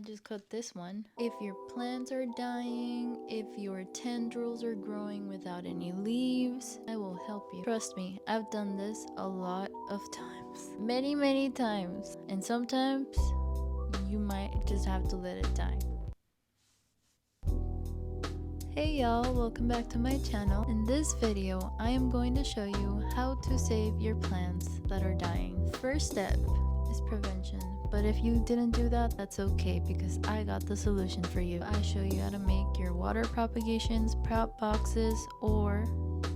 I just cut this one. If your plants are dying, if your tendrils are growing without any leaves, I will help you. Trust me, I've done this a lot of times. Many times. And sometimes you might just have to let it die. Hey y'all, welcome back to my channel. In this video, I am going to show you how to save your plants that are dying. First step is prevention, but if you didn't do that, that's okay because I got the solution for you. I show you how to make your water propagations, prop boxes, or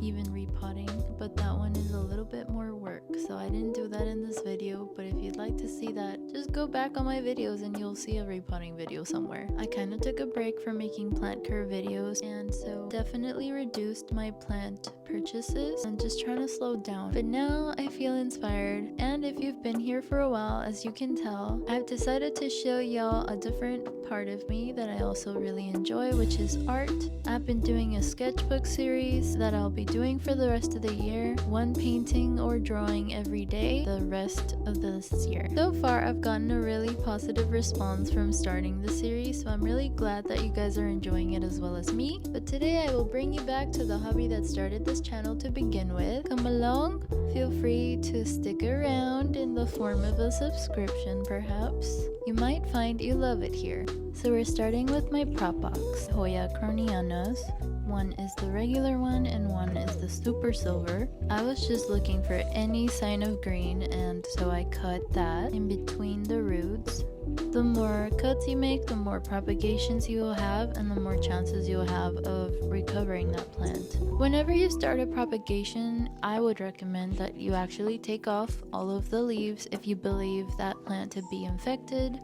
even repotting, but that one is a little bit more work, so I didn't do that in this video. But if you'd like to see that, just go back on my videos and you'll see a repotting video somewhere. I kind of took a break from making plant care videos, and so definitely reduced my plant purchases and just trying to slow down. But now I feel inspired, and if you've been here for a while, as you can tell, I've decided to show y'all a different part of me that I also really enjoy, which is art. I've been doing a sketchbook series that I'll be doing for the rest of the year, one painting or drawing every day the rest of this year. So far I've gotten a really positive response from starting the series, so I'm really glad that you guys are enjoying it as well as me. But today I will bring you back to the hobby that started this channel to begin with. Come along, feel free to stick around in the form of a subscription perhaps. You might find you love it here. So we're starting with my prop box, Hoya Krohnianas. One is the regular one and one is the super silver. I was just looking for any sign of green, and so I cut that in between the roots. The more cuts you make, the more propagations you will have, and the more chances you'll have of recovering that plant. Whenever you start a propagation, I would recommend that you actually take off all of the leaves if you believe that plant to be infected.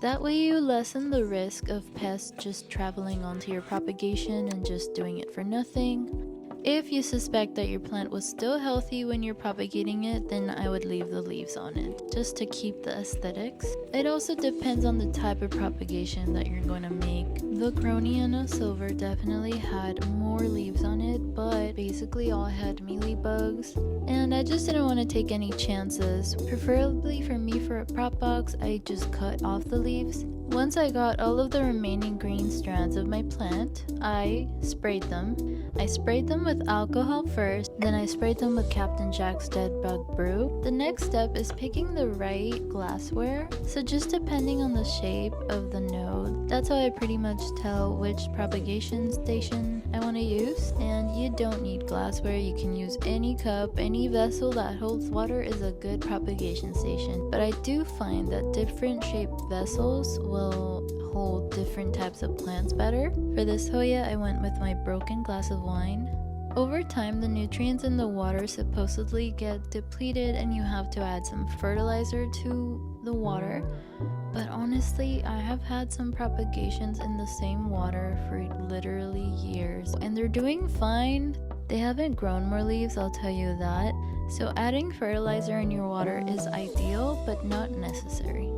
That way you lessen the risk of pests just traveling onto your propagation and just doing it for nothing. If you suspect that your plant was still healthy when you're propagating it, then I would leave the leaves on it, just to keep the aesthetics. It also depends on the type of propagation that you're going to make. The Krohniana Silver definitely had more leaves on it, but basically all had mealybugs, and I just didn't want to take any chances. Preferably for me, for a prop box, I just cut off the leaves. Once I got all of the remaining green strands of my plant, I sprayed them. I sprayed them with alcohol first, then I sprayed them with Captain Jack's Dead Bug Brew. The next step is picking the right glassware. So just depending on the shape of the node, that's how I pretty much tell which propagation station I want to use. And you don't need glassware, you can use any cup, any vessel that holds water is a good propagation station. But I do find that different shaped vessels will hold different types of plants better. For this Hoya, I went with my broken glass of wine. Over time, the nutrients in the water supposedly get depleted and you have to add some fertilizer to the water. But honestly, I have had some propagations in the same water for literally years, and they're doing fine. They haven't grown more leaves, I'll tell you that. So adding fertilizer in your water is ideal, but not necessary.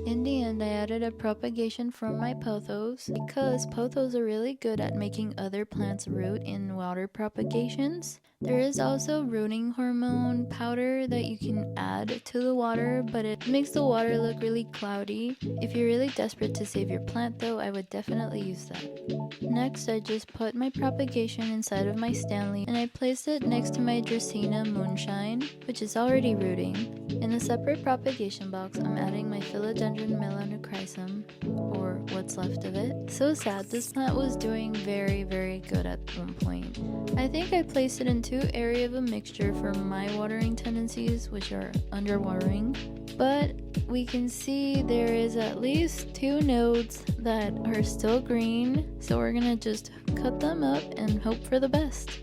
In the end, I added a propagation from my Pothos because Pothos are really good at making other plants root in water propagations. There is also rooting hormone powder that you can add to the water, but it makes the water look really cloudy. If you're really desperate to save your plant though, I would definitely use that. Next, I just put my propagation inside of my Stanley and I placed it next to my Dracaena Moonshine, which is already rooting. In a separate propagation box, I'm adding my Philodendron melanochrysum, or what's left of it. So sad, this plant was doing very good at one point. I think I placed it in too airy of a mixture for my watering tendencies, which are underwatering. But we can see there is at least 2 nodes that are still green, so we're gonna just cut them up and hope for the best.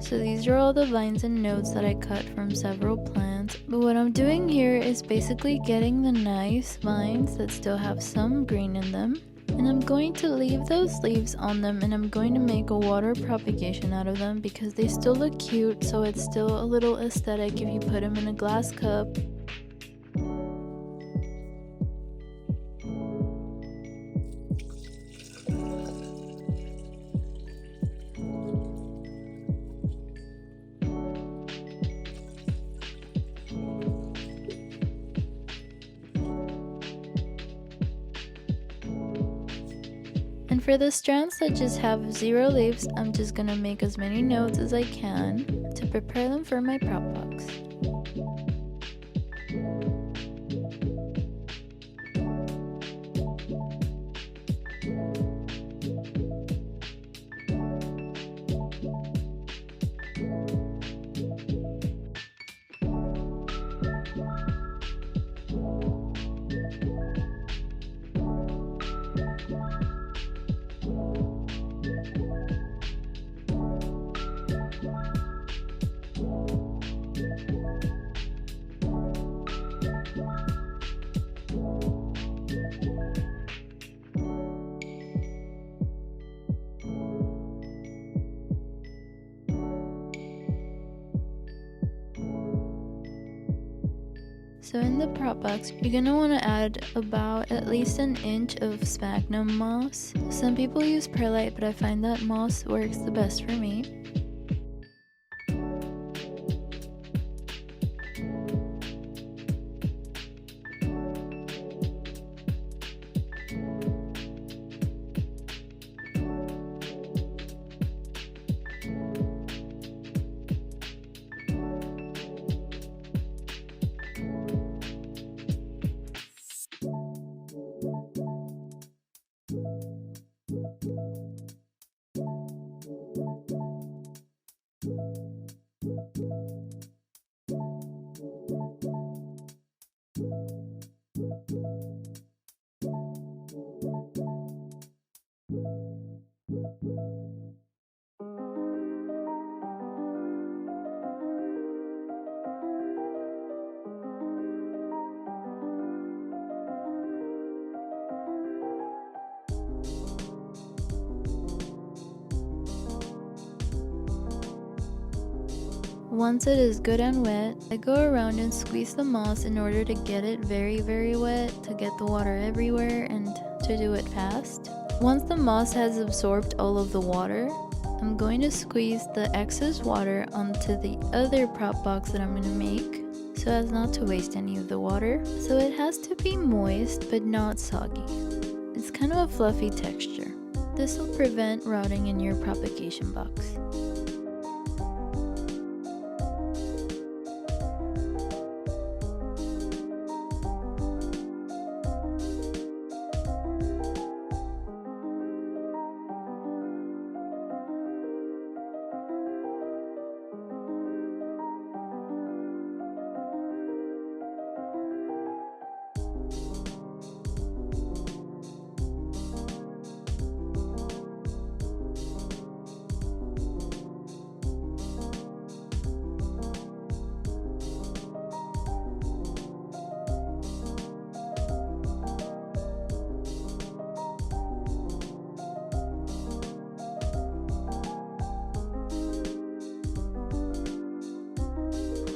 So these are all the vines and nodes that I cut from several plants, but what I'm doing here is basically getting the nice vines that still have some green in them, and I'm going to leave those leaves on them, and I'm going to make a water propagation out of them because they still look cute, so it's still a little aesthetic if you put them in a glass cup. And for the strands that just have 0 leaves, I'm just gonna make as many nodes as I can to prepare them for my prop box. So in the prop box, you're gonna want to add about at least an inch of sphagnum moss. Some people use perlite, but I find that moss works the best for me. Once it is good and wet, I go around and squeeze the moss in order to get it very wet, to get the water everywhere and to do it fast. Once the moss has absorbed all of the water, I'm going to squeeze the excess water onto the other prop box that I'm going to make so as not to waste any of the water. So it has to be moist but not soggy. It's kind of a fluffy texture. This will prevent rotting in your propagation box.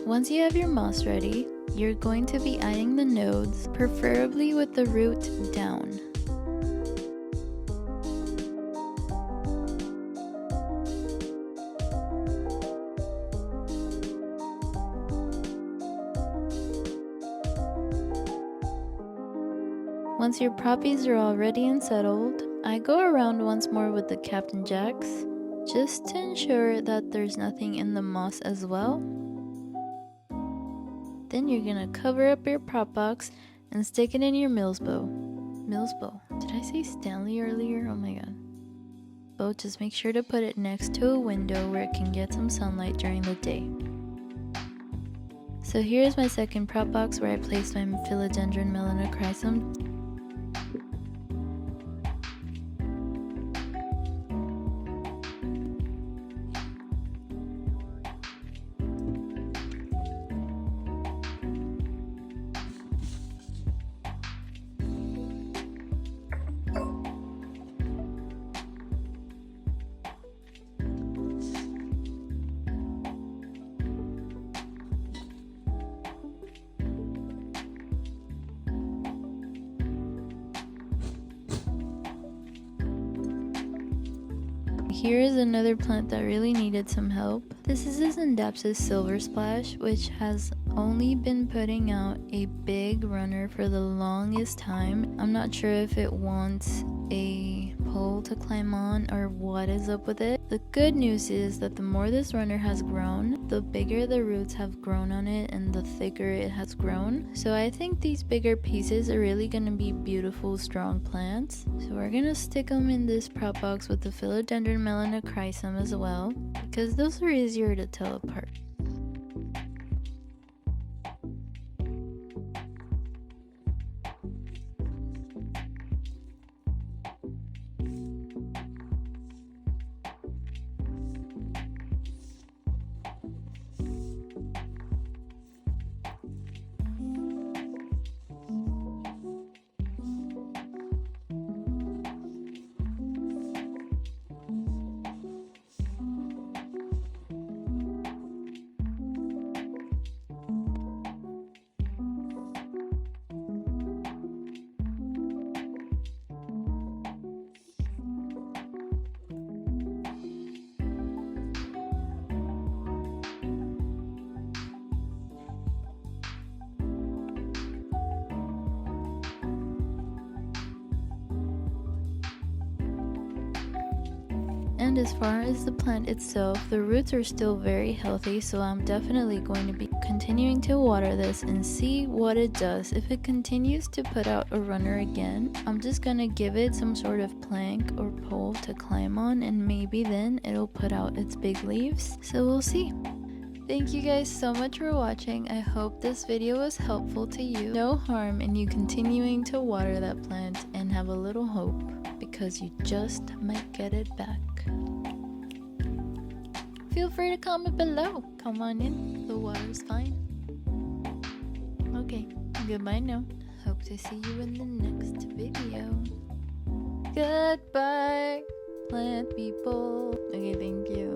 Once you have your moss ready, you're going to be adding the nodes, preferably with the root down. Once your proppies are all ready and settled, I go around once more with the Captain Jacks, just to ensure that there's nothing in the moss as well. Then you're gonna cover up your prop box and stick it in your Mills bow. Mills bow. Did I say Stanley earlier? Oh my god. Bow, just make sure to put it next to a window where it can get some sunlight during the day. So here's my second prop box where I placed my Philodendron melanochrysum. Here is another plant that really needed some help. This is a Scindapsus silver splash, which has only been putting out a big runner for the longest time. I'm not sure if it wants a pole to climb on or what is up with it. The good news is that the more this runner has grown, the bigger the roots have grown on it and the thicker it has grown. So I think these bigger pieces are really going to be beautiful, strong plants. So we're going to stick them in this prop box with the Philodendron melanochrysum as well, because those are easier to tell apart. And as far as the plant itself, the roots are still very healthy, so I'm definitely going to be continuing to water this and see what it does. If it continues to put out a runner again, I'm just gonna give it some sort of plank or pole to climb on, and maybe then it'll put out its big leaves. So we'll see. Thank you guys so much for watching. I hope this video was helpful to you. No harm in you continuing to water that plant and have a little hope, because you just might get it back. Feel free to comment below. Come on in, the water's fine. Okay, goodbye now. Hope to see you in the next video. Goodbye, plant people. Okay, thank you.